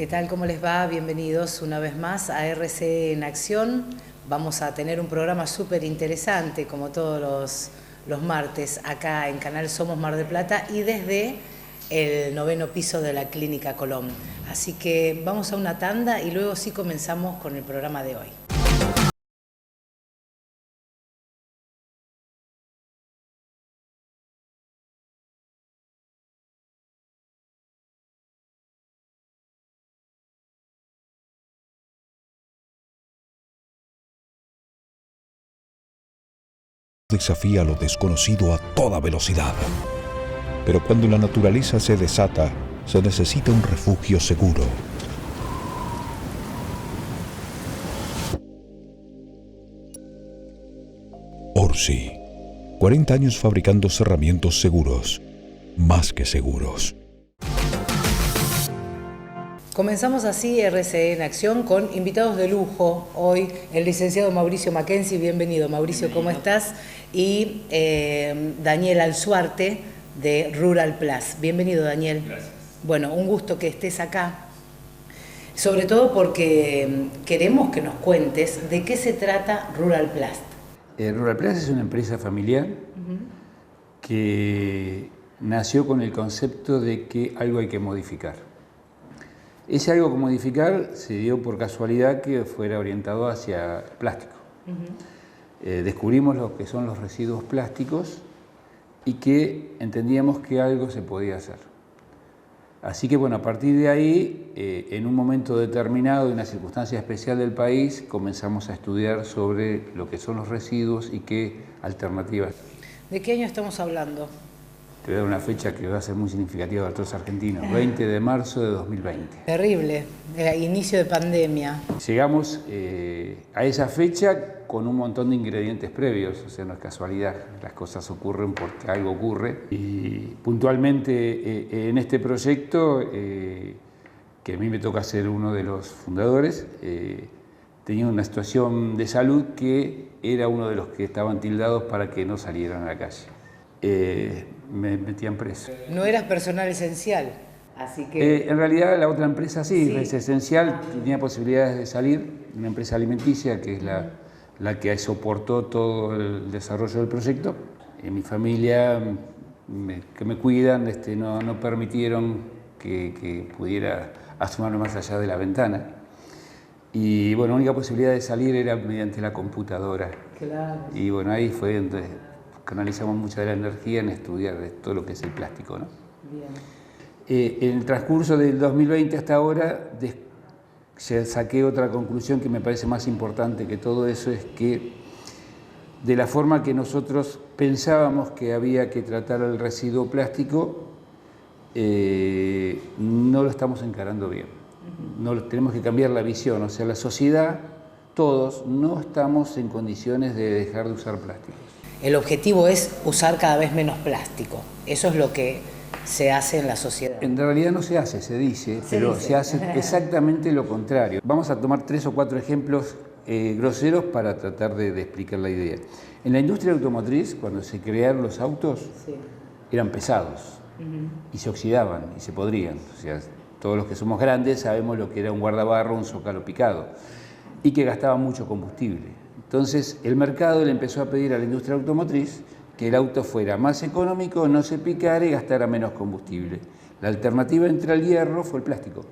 tal? ¿Cómo les va? Bienvenidos una vez más a RCE en Acción. Vamos a tener un programa súper interesante, como todos los martes, acá en Canal Somos Mar del Plata y desde el 9º piso de la Clínica Colón. Así que vamos a una tanda y luego sí comenzamos con el programa de hoy. Desafía lo desconocido a toda velocidad. Pero cuando la naturaleza se desata, se necesita un refugio seguro. Orsi, 40 años fabricando cerramientos seguros, más que seguros. Comenzamos así RCE en Acción con invitados de lujo. Hoy el licenciado Mauricio Mackenzie, bienvenido Mauricio, ¿cómo estás? Y Daniel Alzuarte de Rural Plus. Bienvenido Daniel. Gracias. Bueno, un gusto que estés acá, sobre todo porque queremos que nos cuentes de qué se trata Rural Plus. Rural Plus es una empresa familiar que nació con el concepto de que algo hay que modificar. Ese algo que modificar se dio por casualidad que fuera orientado hacia plástico. Descubrimos lo que son los residuos plásticos y que entendíamos que algo se podía hacer. Así que bueno, a partir de ahí, en un momento determinado, en una circunstancia especial del país, comenzamos a estudiar sobre lo que son los residuos y qué alternativas. ¿De qué año estamos hablando? Te voy a dar una fecha que va a ser muy significativa para todos los argentinos, 20 de marzo de 2020. Terrible, inicio de pandemia. Llegamos a esa fecha con un montón de ingredientes previos, o sea, no es casualidad, las cosas ocurren porque algo ocurre. Y puntualmente en este proyecto, que a mí me toca ser uno de los fundadores, tenía una situación de salud que era uno de los que estaban tildados para que no salieran a la calle. Me metían preso. No eras personal esencial, así que... En realidad la otra empresa sí, es esencial, tenía posibilidades de salir, una empresa alimenticia que es la que soportó todo el desarrollo del proyecto. Mi familia, que me cuidan, no permitieron que pudiera asomarme más allá de la ventana. Y bueno, la única posibilidad de salir era mediante la computadora. Claro. Y bueno, ahí fue donde canalizamos mucha de la energía en estudiar todo lo que es el plástico, ¿no? Bien. En el transcurso del 2020 hasta ahora saqué otra conclusión que me parece más importante que todo eso, es que de la forma que nosotros pensábamos que había que tratar el residuo plástico, no lo estamos encarando bien. Tenemos que cambiar la visión, o sea, la sociedad, todos, no estamos en condiciones de dejar de usar plásticos. El objetivo es usar cada vez menos plástico. Eso es lo que se hace en la sociedad. En realidad no se hace, se dice, pero se hace exactamente lo contrario. Vamos a tomar 3 o 4 ejemplos groseros para tratar de explicar la idea. En la industria automotriz, cuando se crearon los autos, eran pesados y se oxidaban y se podrían. O sea, todos los que somos grandes sabemos lo que era un guardabarro, un zócalo picado, y que gastaba mucho combustible. Entonces el mercado le empezó a pedir a la industria automotriz que el auto fuera más económico, no se picara y gastara menos combustible. La alternativa entre el hierro fue el plástico.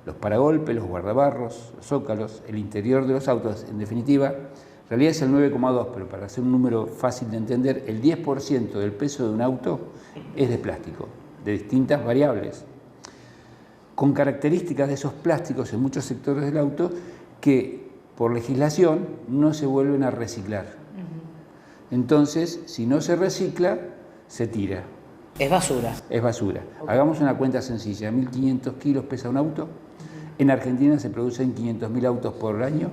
Los paragolpes, los guardabarros, los zócalos, el interior de los autos, en definitiva, en realidad es el 9,2, pero para hacer un número fácil de entender, el 10% del peso de un auto es de plástico, de distintas variables, con características de esos plásticos en muchos sectores del auto que por legislación no se vuelven a reciclar. Entonces, si no se recicla, se tira. Es basura. Es basura. Hagamos una cuenta sencilla. 1.500 kilos pesa un auto. En Argentina se producen 500.000 autos por año.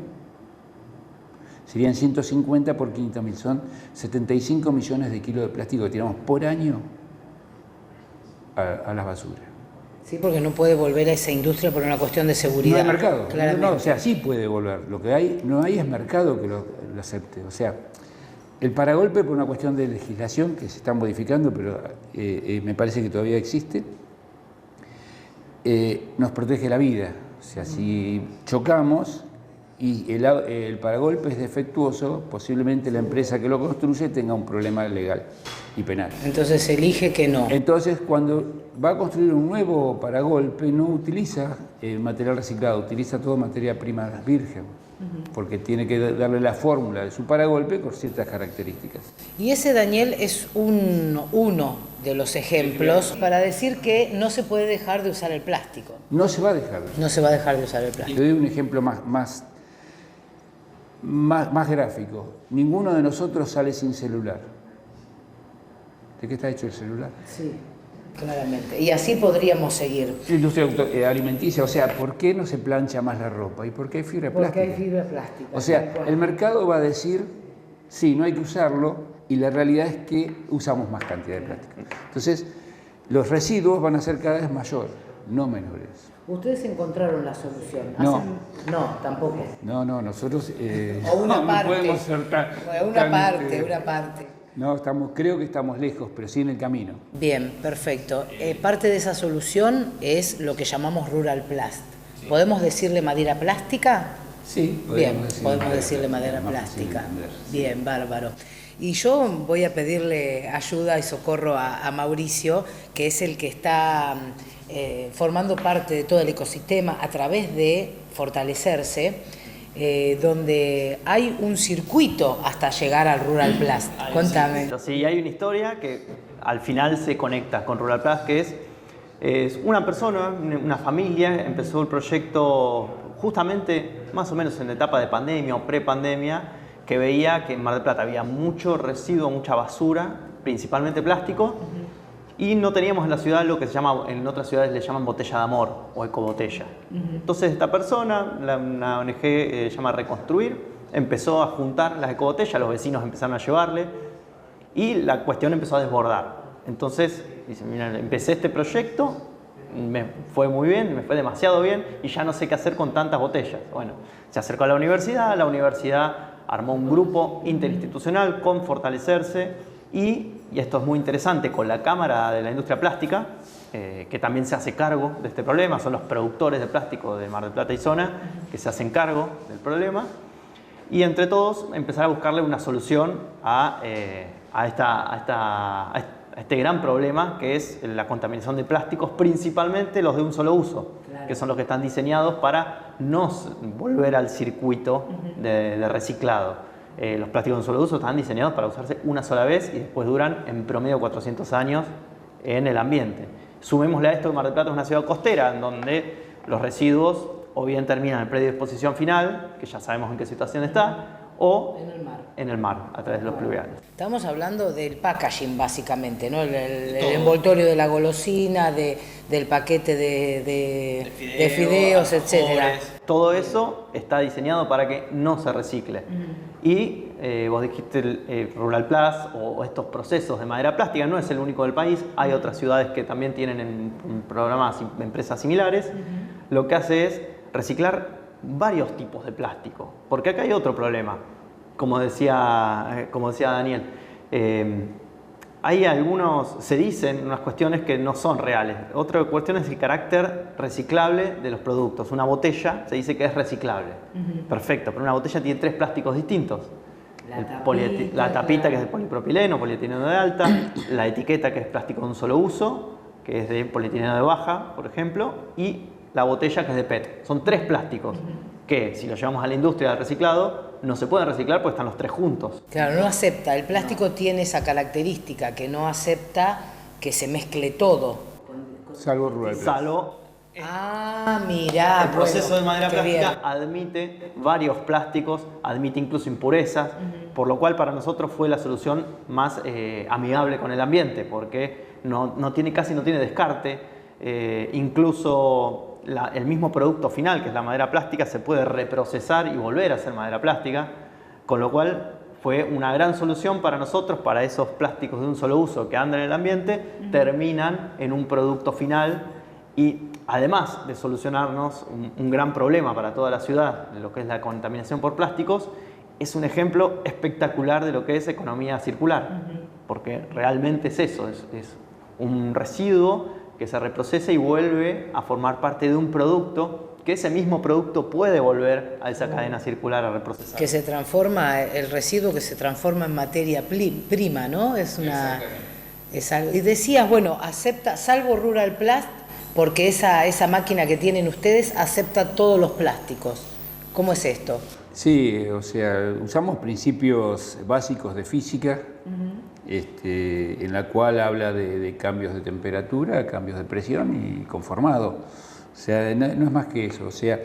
Serían 150 por 500.000. Son 75 millones de kilos de plástico que tiramos por año a las basuras. Sí, porque no puede volver a esa industria por una cuestión de seguridad. No hay mercado. Claramente. No, o sea, sí puede volver. Lo que no hay es mercado que lo acepte. O sea, el paragolpe por una cuestión de legislación que se está modificando, pero me parece que todavía existe, nos protege la vida. O O sea, si chocamos y el paragolpe es defectuoso, posiblemente la empresa que lo construye tenga un problema legal y penal. Entonces elige que no. Entonces, cuando va a construir un nuevo paragolpe, no utiliza material reciclado, utiliza todo materia prima virgen, porque tiene que darle la fórmula de su paragolpe con ciertas características. Y ese, Daniel, es uno de los ejemplos para decir que no se puede dejar de usar el plástico. No se va a dejar. No se va a dejar de usar el plástico. Le doy un ejemplo más gráfico. Ninguno de nosotros sale sin celular. ¿De qué está hecho el celular? Sí, claramente. Y así podríamos seguir. Industria alimenticia, o sea, ¿por qué no se plancha más la ropa? ¿Y por qué hay fibra plástica? Porque hay fibra plástica. O sea, el mercado va a decir, sí, no hay que usarlo, y la realidad es que usamos más cantidad de plástico. Entonces, los residuos van a ser cada vez mayores, no menores. ¿Ustedes encontraron la solución? No. No, tampoco. No, nosotros... O una no parte. podemos ser Una parte. No, creo que estamos lejos, pero sí en el camino. Bien, perfecto. Parte de esa solución es lo que llamamos Rural Plast. Sí. ¿Podemos decirle madera plástica? Sí, podemos decirle madera plástica. Bien, bárbaro. Y yo voy a pedirle ayuda y socorro a Mauricio, que es el que está formando parte de todo el ecosistema a través de Fortalecerse, donde hay un circuito hasta llegar al Rural Plast. Cuéntame. Sí, hay una historia que al final se conecta con Rural Plast, que es una persona, una familia, empezó el proyecto justamente más o menos en la etapa de pandemia o prepandemia, que veía que en Mar del Plata había mucho residuo, mucha basura, principalmente plástico, y no teníamos en la ciudad lo que se llama, en otras ciudades le llaman botella de amor o ecobotella. Entonces esta persona, una ONG se llama Reconstruir, empezó a juntar las ecobotellas, los vecinos empezaron a llevarle y la cuestión empezó a desbordar. Entonces dice, mira, empecé este proyecto, me fue muy bien, me fue demasiado bien y ya no sé qué hacer con tantas botellas. Bueno, se acercó a la universidad armó un grupo interinstitucional con Fortalecerse y esto es muy interesante, con la Cámara de la Industria Plástica, que también se hace cargo de este problema, son los productores de plástico de Mar del Plata y zona que se hacen cargo del problema, y entre todos empezar a buscarle una solución a este gran problema que es la contaminación de plásticos, principalmente los de un solo uso, que son los que están diseñados para no volver al circuito de reciclado. Los plásticos de un solo uso están diseñados para usarse una sola vez y después duran en promedio 400 años en el ambiente. Sumémosle a esto que Mar del Plata es una ciudad costera en donde los residuos o bien terminan en el predio de disposición final, que ya sabemos en qué situación está, o en el mar, a través de los pluviales. Estamos hablando del packaging básicamente, ¿no? El envoltorio de la golosina, del paquete de fideos, etcétera. Todo eso está diseñado para que no se recicle. Y vos dijiste el Rural Plast o estos procesos de madera plástica, no es el único del país, hay otras ciudades que también tienen en programas empresas similares. Lo que hace es reciclar varios tipos de plástico, porque acá hay otro problema, como decía Daniel. Hay se dicen unas cuestiones que no son reales. Otra cuestión es el carácter reciclable de los productos. Una botella se dice que es reciclable. Perfecto, pero una botella tiene 3 plásticos distintos. La tapita, que es de polipropileno, polietileno de alta, la etiqueta, que es plástico de un solo uso, que es de polietileno de baja, por ejemplo, y la botella, que es de PET. Son 3 plásticos que, si lo llevamos a la industria del reciclado, no se pueden reciclar porque están los 3 juntos. Claro, no acepta. El plástico tiene esa característica, que no acepta que se mezcle todo. Salvo Rural Plast. Mirá. El proceso de madera plástica admite varios plásticos, admite incluso impurezas, por lo cual para nosotros fue la solución más amigable con el ambiente, porque casi no tiene descarte, incluso el mismo producto final, que es la madera plástica, se puede reprocesar y volver a ser madera plástica, con lo cual fue una gran solución para nosotros, para esos plásticos de un solo uso que andan en el ambiente, terminan en un producto final y además de solucionarnos un gran problema para toda la ciudad, de lo que es la contaminación por plásticos, es un ejemplo espectacular de lo que es economía circular, porque realmente es eso, es un residuo que se reprocesa y vuelve a formar parte de un producto que ese mismo producto puede volver a esa cadena circular a reprocesar. Que se transforma, el residuo que se transforma en materia prima, ¿no? Es una... y decías, bueno, acepta, salvo Rural Plast, porque esa máquina que tienen ustedes acepta todos los plásticos. ¿Cómo es esto? Sí, o sea, usamos principios básicos de física, en la cual habla de cambios de temperatura, cambios de presión y conformado. O sea, no es más que eso. O sea,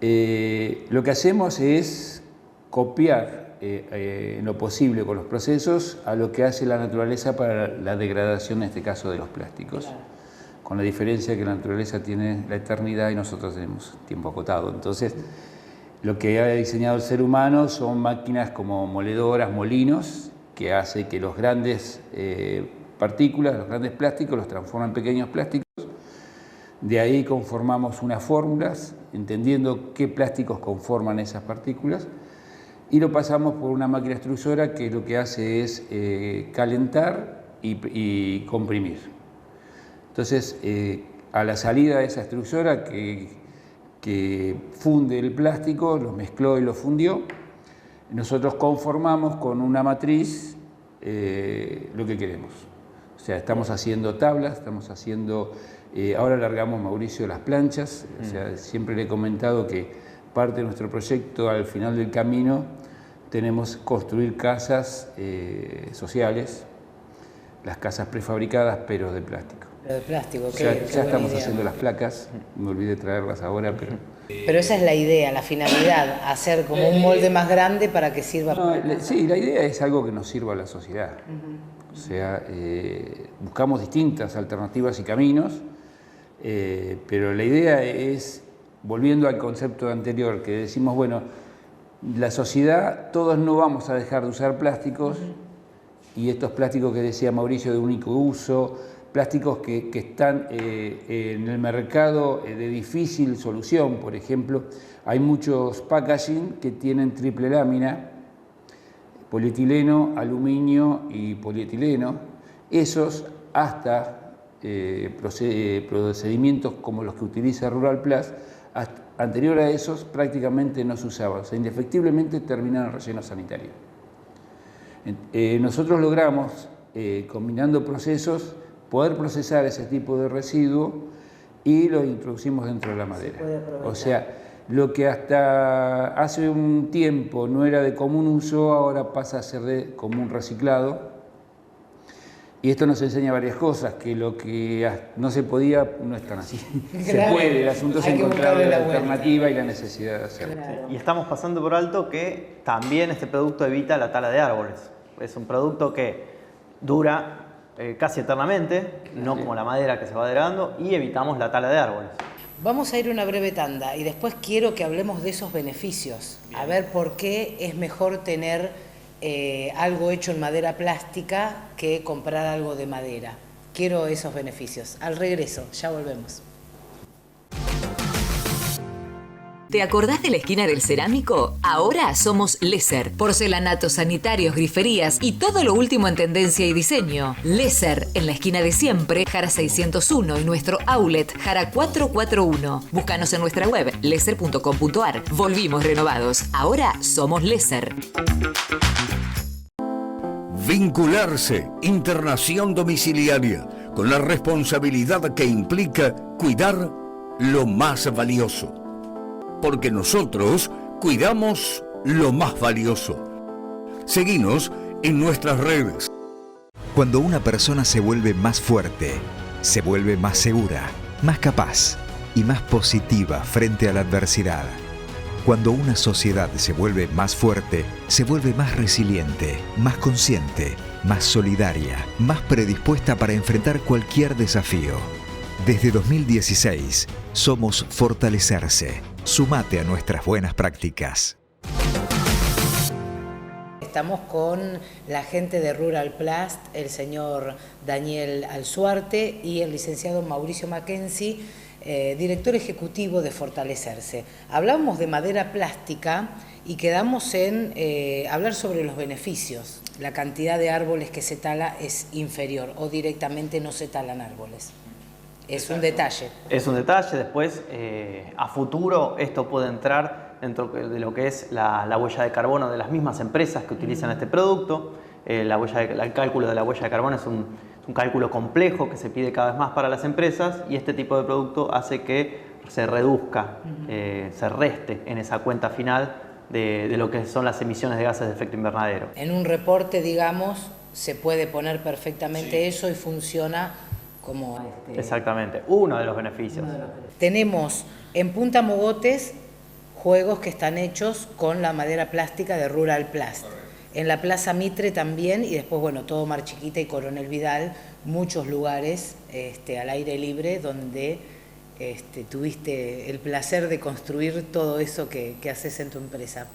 lo que hacemos es copiar en lo posible con los procesos a lo que hace la naturaleza para la degradación, en este caso, de los plásticos. Claro. Con la diferencia que la naturaleza tiene la eternidad y nosotros tenemos tiempo acotado. Entonces, lo que ha diseñado el ser humano son máquinas como moledoras, molinos, que hace que los grandes partículas, los grandes plásticos, los transforman en pequeños plásticos. De ahí conformamos unas fórmulas, entendiendo qué plásticos conforman esas partículas, y lo pasamos por una máquina extrusora que lo que hace es calentar y comprimir. Entonces, a la salida de esa extrusora que funde el plástico, lo mezcló y lo fundió, nosotros conformamos con una matriz lo que queremos. O sea, estamos haciendo tablas, estamos haciendo... ahora largamos, Mauricio, las planchas. O sea, siempre le he comentado que parte de nuestro proyecto, al final del camino, tenemos construir casas sociales, las casas prefabricadas, pero de plástico. De plástico, ya estamos haciendo las placas, me olvidé traerlas ahora, pero... Pero esa es la idea, la finalidad, hacer como un molde más grande para que sirva... Sí, la idea es algo que nos sirva a la sociedad. O sea, buscamos distintas alternativas y caminos, pero la idea es, volviendo al concepto anterior, que decimos, bueno, la sociedad, todos no vamos a dejar de usar plásticos, y estos plásticos que decía Mauricio de único uso, plásticos que están en el mercado de difícil solución. Por ejemplo, hay muchos packaging que tienen triple lámina, polietileno, aluminio y polietileno. Esos, hasta procedimientos como los que utiliza Rural Plast, anterior a esos prácticamente no se usaban. O sea, indefectiblemente terminan en relleno sanitario. Nosotros logramos, combinando procesos, poder procesar ese tipo de residuo y lo introducimos dentro de la madera. O sea, lo que hasta hace un tiempo no era de común uso, ahora pasa a ser de común reciclado. Y esto nos enseña varias cosas, que lo que no se podía no es tan así. Claro. Se puede, el asunto es encontrar la alternativa y la necesidad de hacerlo. Claro. Y estamos pasando por alto que también este producto evita la tala de árboles. Es un producto que dura casi eternamente, no como la madera que se va degradando, y evitamos la tala de árboles. Vamos a ir a una breve tanda y después quiero que hablemos de esos beneficios. Bien. A ver por qué es mejor tener algo hecho en madera plástica que comprar algo de madera. Quiero esos beneficios. Al regreso, ya volvemos. ¿Te acordás de la esquina del cerámico? Ahora somos Lesser. Porcelanatos, sanitarios, griferías y todo lo último en tendencia y diseño. Lesser, en la esquina de siempre, Jara 601 y nuestro outlet, Jara 441. Búscanos en nuestra web, lesser.com.ar. Volvimos renovados. Ahora somos Lesser. Vincularse, internación domiciliaria, con la responsabilidad que implica cuidar lo más valioso. Porque nosotros cuidamos lo más valioso. Seguinos en nuestras redes. Cuando una persona se vuelve más fuerte, se vuelve más segura, más capaz y más positiva frente a la adversidad. Cuando una sociedad se vuelve más fuerte, se vuelve más resiliente, más consciente, más solidaria, más predispuesta para enfrentar cualquier desafío. Desde 2016, somos Fortalecerse. Sumate a nuestras buenas prácticas. Estamos con la gente de Rural Plast, el señor Daniel Alzuarte y el licenciado Mauricio Mackenzie, director ejecutivo de Fortalecerse. Hablamos de madera plástica y quedamos en hablar sobre los beneficios. La cantidad de árboles que se tala es inferior o directamente no se talan árboles. Es un detalle. Es un detalle. Después, a futuro, esto puede entrar dentro de lo que es la huella de carbono de las mismas empresas que utilizan este producto. El cálculo de la huella de carbono es un cálculo complejo que se pide cada vez más para las empresas, y este tipo de producto hace que se reduzca, se reste en esa cuenta final de lo que son las emisiones de gases de efecto invernadero. En un reporte, digamos, se puede poner perfectamente eso y funciona como... Exactamente, uno de los beneficios. Tenemos en Punta Mogotes juegos que están hechos con la madera plástica de Rural Plast. En la Plaza Mitre también, y después, bueno, todo Mar Chiquita y Coronel Vidal, muchos lugares al aire libre donde tuviste el placer de construir todo eso que haces en tu empresa.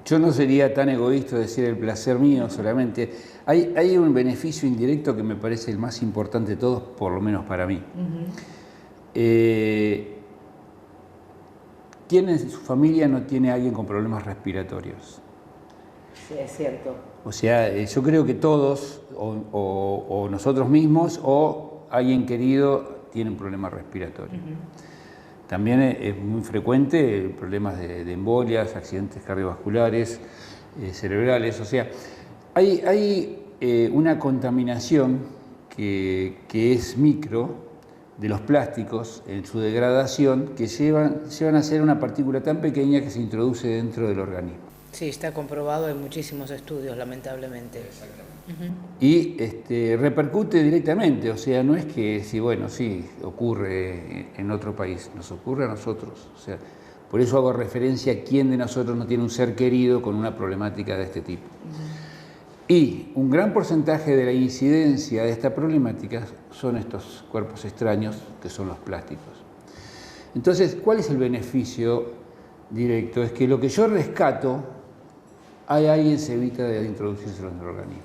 Yo no sería tan egoísta de decir el placer mío solamente. Hay un beneficio indirecto que me parece el más importante de todos, por lo menos para mí. ¿Quién en su familia no tiene a alguien con problemas respiratorios? Sí, es cierto. O sea, yo creo que todos, o nosotros mismos, o alguien querido, tienen problemas respiratorios. También es muy frecuente problemas de embolias, accidentes cardiovasculares, cerebrales. O sea, hay una contaminación que es micro de los plásticos en su degradación, que llevan a ser una partícula tan pequeña que se introduce dentro del organismo. Sí, está comprobado en muchísimos estudios, lamentablemente. Y repercute directamente, o sea, no es que sí ocurre en otro país, nos ocurre a nosotros. O sea, por eso hago referencia a quién de nosotros no tiene un ser querido con una problemática de este tipo. Y un gran porcentaje de la incidencia de esta problemática son estos cuerpos extraños, que son los plásticos. Entonces, ¿cuál es el beneficio directo? Es que lo que yo rescato, alguien se evita de introducirse en el organismo.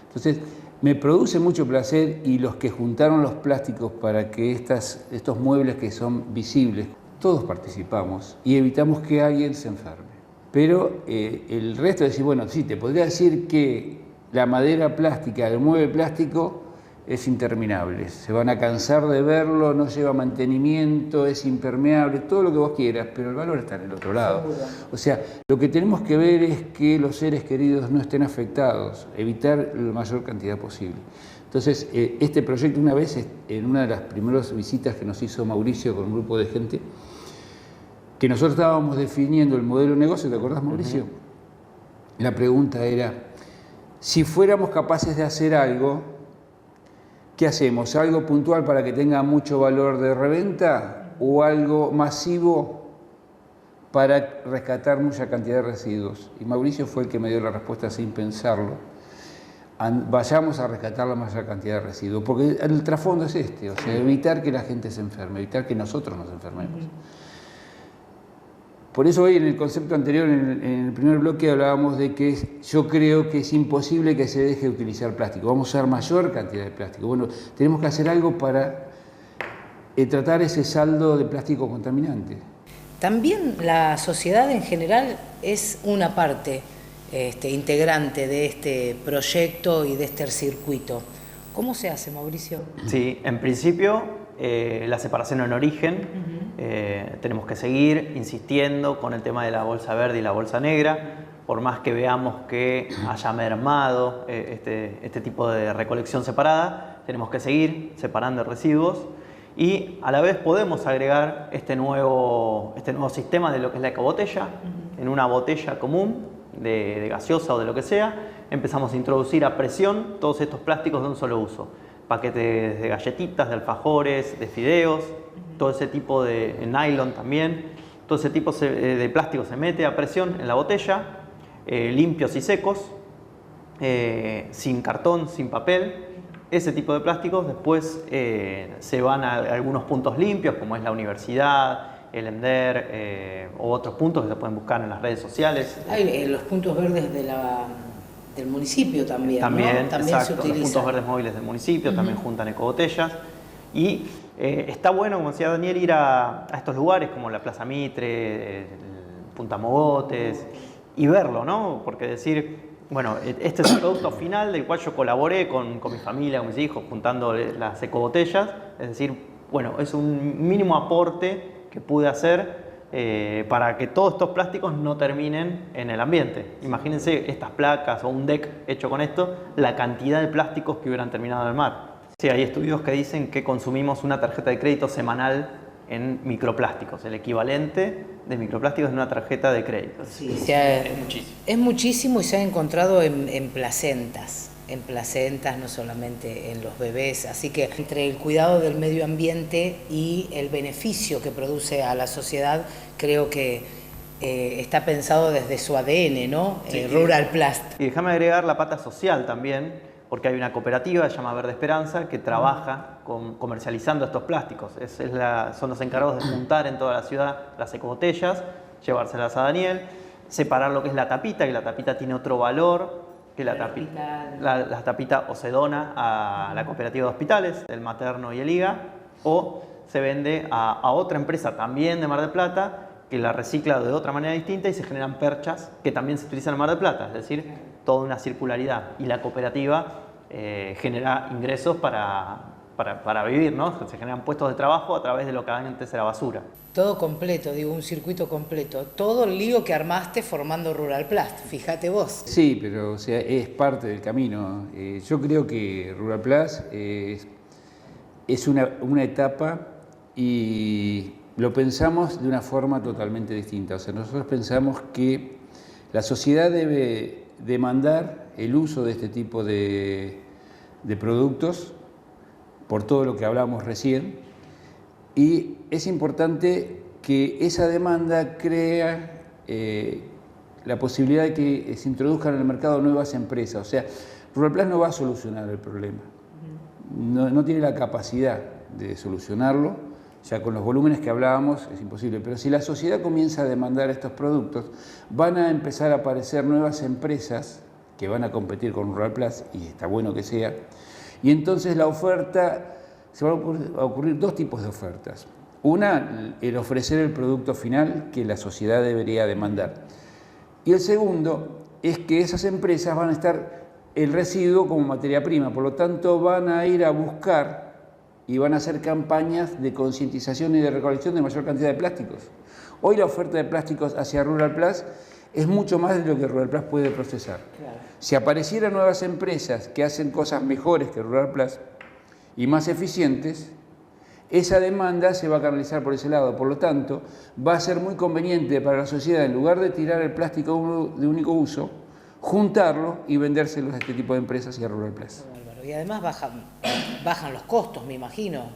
Entonces, me produce mucho placer, y los que juntaron los plásticos para que estos muebles que son visibles, todos participamos y evitamos que alguien se enferme. Pero el resto de decir, bueno, sí, te podría decir que la madera plástica, el mueble plástico, es interminable. Se van a cansar de verlo, no lleva mantenimiento, es impermeable, todo lo que vos quieras, pero el valor está en el otro lado. O sea, lo que tenemos que ver es que los seres queridos no estén afectados, evitar la mayor cantidad posible. Entonces, este proyecto, una vez, en una de las primeras visitas que nos hizo Mauricio con un grupo de gente, que nosotros estábamos definiendo el modelo de negocio, ¿te acordás, Mauricio? La pregunta era, si fuéramos capaces de hacer algo, ¿qué hacemos? ¿Algo puntual para que tenga mucho valor de reventa o algo masivo para rescatar mucha cantidad de residuos? Y Mauricio fue el que me dio la respuesta sin pensarlo. Vayamos a rescatar la mayor cantidad de residuos, porque el trasfondo es o sea, evitar que la gente se enferme, evitar que nosotros nos enfermemos. Por eso hoy en el concepto anterior, en el primer bloque, hablábamos de que yo creo que es imposible que se deje de utilizar plástico. Vamos a usar mayor cantidad de plástico. Bueno, tenemos que hacer algo para tratar ese saldo de plástico contaminante. También la sociedad en general es una parte integrante de este proyecto y de este circuito. ¿Cómo se hace, Mauricio? Sí, en principio la separación en origen. Tenemos que seguir insistiendo con el tema de la bolsa verde y la bolsa negra, por más que veamos que haya mermado este tipo de recolección separada, tenemos que seguir separando residuos, y a la vez podemos agregar este nuevo sistema de lo que es la ecobotella. En una botella común de gaseosa o de lo que sea, empezamos a introducir a presión todos estos plásticos de un solo uso. Paquetes de galletitas, de alfajores, de fideos, todo ese tipo de nylon también, todo ese tipo de plástico se mete a presión en la botella, limpios y secos, sin cartón, sin papel. Ese tipo de plásticos después se van a algunos puntos limpios, como es la universidad, el ENDER, o otros puntos que se pueden buscar en las redes sociales. Hay los puntos verdes del municipio también, también, ¿no? También exacto, se utilizan. Los puntos verdes móviles del municipio también juntan ecobotellas. Y está bueno, como decía Daniel, ir a estos lugares como la Plaza Mitre, Punta Mogotes, y verlo, ¿no? Porque decir, bueno, este es el producto final del cual yo colaboré con mi familia, con mis hijos, juntando las ecobotellas. Es decir, Bueno, es un mínimo aporte que pude hacer para que todos estos plásticos no terminen en el ambiente. Imagínense estas placas o un deck hecho con esto, la cantidad de plásticos que hubieran terminado en el mar. Sí, hay estudios que dicen que consumimos una tarjeta de crédito semanal en microplásticos. El equivalente de microplásticos en una tarjeta de crédito. Sí, es muchísimo. Es muchísimo y se ha encontrado en placentas. En placentas, no solamente en los bebés. Así que entre el cuidado del medio ambiente y el beneficio que produce a la sociedad, creo que está pensado desde su ADN, ¿no? Sí. Rural Plast. Y déjame agregar la pata social también, porque hay una cooperativa, se llama Verde Esperanza, que trabaja comercializando estos plásticos. Son los encargados de juntar en toda la ciudad las ecobotellas, llevárselas a Daniel, separar lo que es la tapita, que la tapita tiene otro valor, que la tapita o se dona a la cooperativa de hospitales, el materno y el IGA, o se vende a otra empresa también de Mar del Plata, que la recicla de otra manera distinta y se generan perchas que también se utilizan en Mar del Plata, es decir, toda una circularidad. Y la cooperativa genera ingresos para vivir, ¿no? Se generan puestos de trabajo a través de lo que antes era basura. Todo completo, digo, un circuito completo. Todo el lío que armaste formando Rural Plast, fíjate vos. Sí, pero o sea, es parte del camino. Yo creo que Rural Plast es una etapa y lo pensamos de una forma totalmente distinta. O sea, nosotros pensamos que la sociedad debe demandar el uso de este tipo de productos por todo lo que hablábamos recién. Y es importante que esa demanda crea la posibilidad de que se introduzcan en el mercado nuevas empresas. O sea, Rural Plast no va a solucionar el problema. No tiene la capacidad de solucionarlo. Ya con los volúmenes que hablábamos es imposible. Pero si la sociedad comienza a demandar estos productos, van a empezar a aparecer nuevas empresas que van a competir con Rural Plast, y está bueno que sea. Y entonces la oferta... se van a ocurrir dos tipos de ofertas. Una, el ofrecer el producto final que la sociedad debería demandar. Y el segundo es que esas empresas van a estar el residuo como materia prima, por lo tanto van a ir a buscar y van a hacer campañas de concientización y de recolección de mayor cantidad de plásticos. Hoy la oferta de plásticos hacia Rural Plast es mucho más de lo que Rural Plast puede procesar. Claro. Si aparecieran nuevas empresas que hacen cosas mejores que Rural Plast, y más eficientes, esa demanda se va a canalizar por ese lado. Por lo tanto, va a ser muy conveniente para la sociedad, en lugar de tirar el plástico de único uso, juntarlo y vendérselos a este tipo de empresas y a Rural Plast. Y además bajan los costos, me imagino,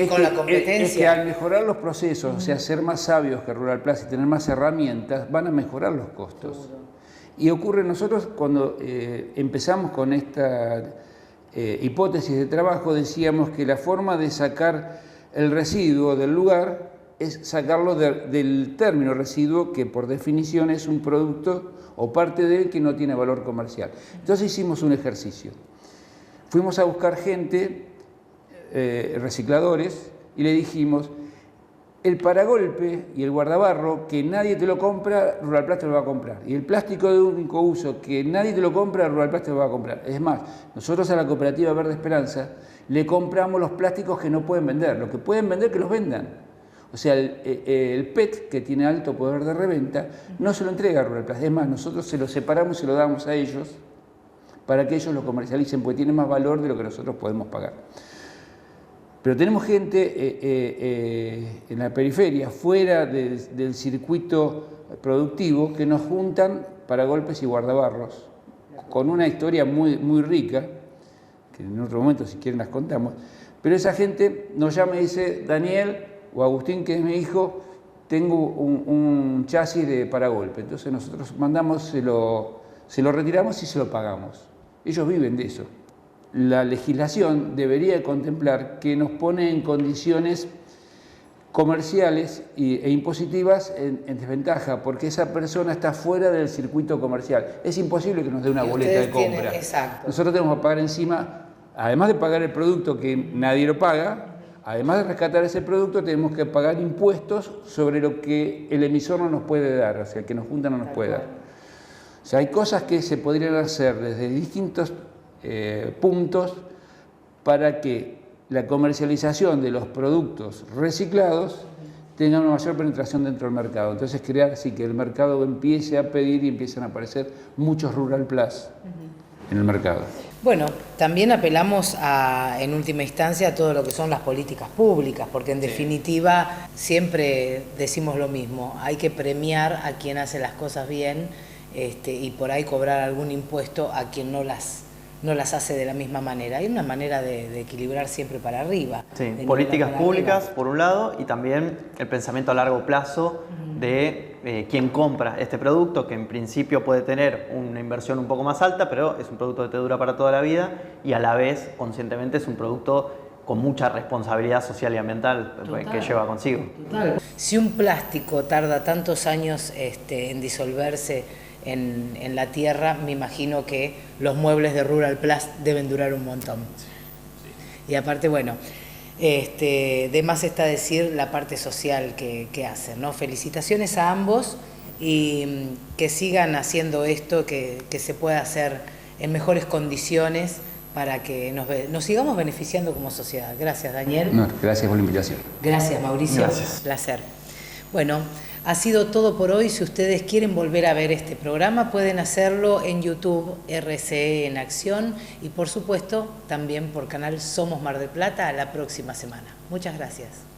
con la competencia. Es que al mejorar los procesos, o sea, ser más sabios que Rural Plast y tener más herramientas, van a mejorar los costos. Seguro. Y ocurre nosotros cuando empezamos con esta... hipótesis de trabajo, decíamos que la forma de sacar el residuo del lugar es sacarlo del término residuo, que por definición es un producto o parte de él que no tiene valor comercial. Entonces hicimos un ejercicio. Fuimos a buscar gente, recicladores, y le dijimos: el paragolpe y el guardabarro, que nadie te lo compra, Rural Plast te lo va a comprar. Y el plástico de único uso, que nadie te lo compra, Rural Plast te lo va a comprar. Es más, nosotros a la cooperativa Verde Esperanza le compramos los plásticos que no pueden vender. Los que pueden vender, que los vendan. O sea, el PET, que tiene alto poder de reventa, no se lo entrega a Rural Plast. Es más, nosotros se lo separamos y se lo damos a ellos para que ellos lo comercialicen, porque tiene más valor de lo que nosotros podemos pagar. Pero tenemos gente en la periferia, fuera del circuito productivo, que nos juntan paragolpes y guardabarros, con una historia muy, muy rica, que en otro momento si quieren las contamos. Pero esa gente nos llama y dice: Daniel o Agustín, que es mi hijo, tengo un chasis de paragolpe. Entonces nosotros mandamos, se lo retiramos y se lo pagamos. Ellos viven de eso. La legislación debería contemplar que nos pone en condiciones comerciales e impositivas en desventaja, porque esa persona está fuera del circuito comercial. Es imposible que nos dé una boleta de compra. Nosotros tenemos que pagar encima, además de pagar el producto que nadie lo paga, además de rescatar ese producto, tenemos que pagar impuestos sobre lo que el emisor no nos puede dar, o sea, el que nos junta no nos puede dar. O sea, hay cosas que se podrían hacer desde distintos puntos para que la comercialización de los productos reciclados tenga una mayor penetración dentro del mercado. Entonces crear así que el mercado empiece a pedir y empiecen a aparecer muchos Rural Plus en el mercado. Bueno, también apelamos en última instancia a todo lo que son las políticas públicas, porque en definitiva siempre decimos lo mismo, hay que premiar a quien hace las cosas bien y por ahí cobrar algún impuesto a quien no las hace de la misma manera. Hay una manera de equilibrar siempre para arriba. Sí, políticas públicas por un lado y también el pensamiento a largo plazo de quien compra este producto, que en principio puede tener una inversión un poco más alta, pero es un producto que te dura para toda la vida y a la vez, conscientemente, es un producto con mucha responsabilidad social y ambiental que lleva consigo. Total. Si un plástico tarda tantos años en disolverse en la tierra, me imagino que los muebles de Rural Plus deben durar un montón. Sí. Y aparte, bueno, de más está decir la parte social que hacen, ¿no? Felicitaciones a ambos y que sigan haciendo esto, que se pueda hacer en mejores condiciones para que nos sigamos beneficiando como sociedad. Gracias, Daniel. No, gracias por la invitación. Gracias, Mauricio. Gracias. Placer. Bueno, ha sido todo por hoy. Si ustedes quieren volver a ver este programa, pueden hacerlo en YouTube, RCE en Acción, y por supuesto también por canal Somos Mar del Plata la próxima semana. Muchas gracias.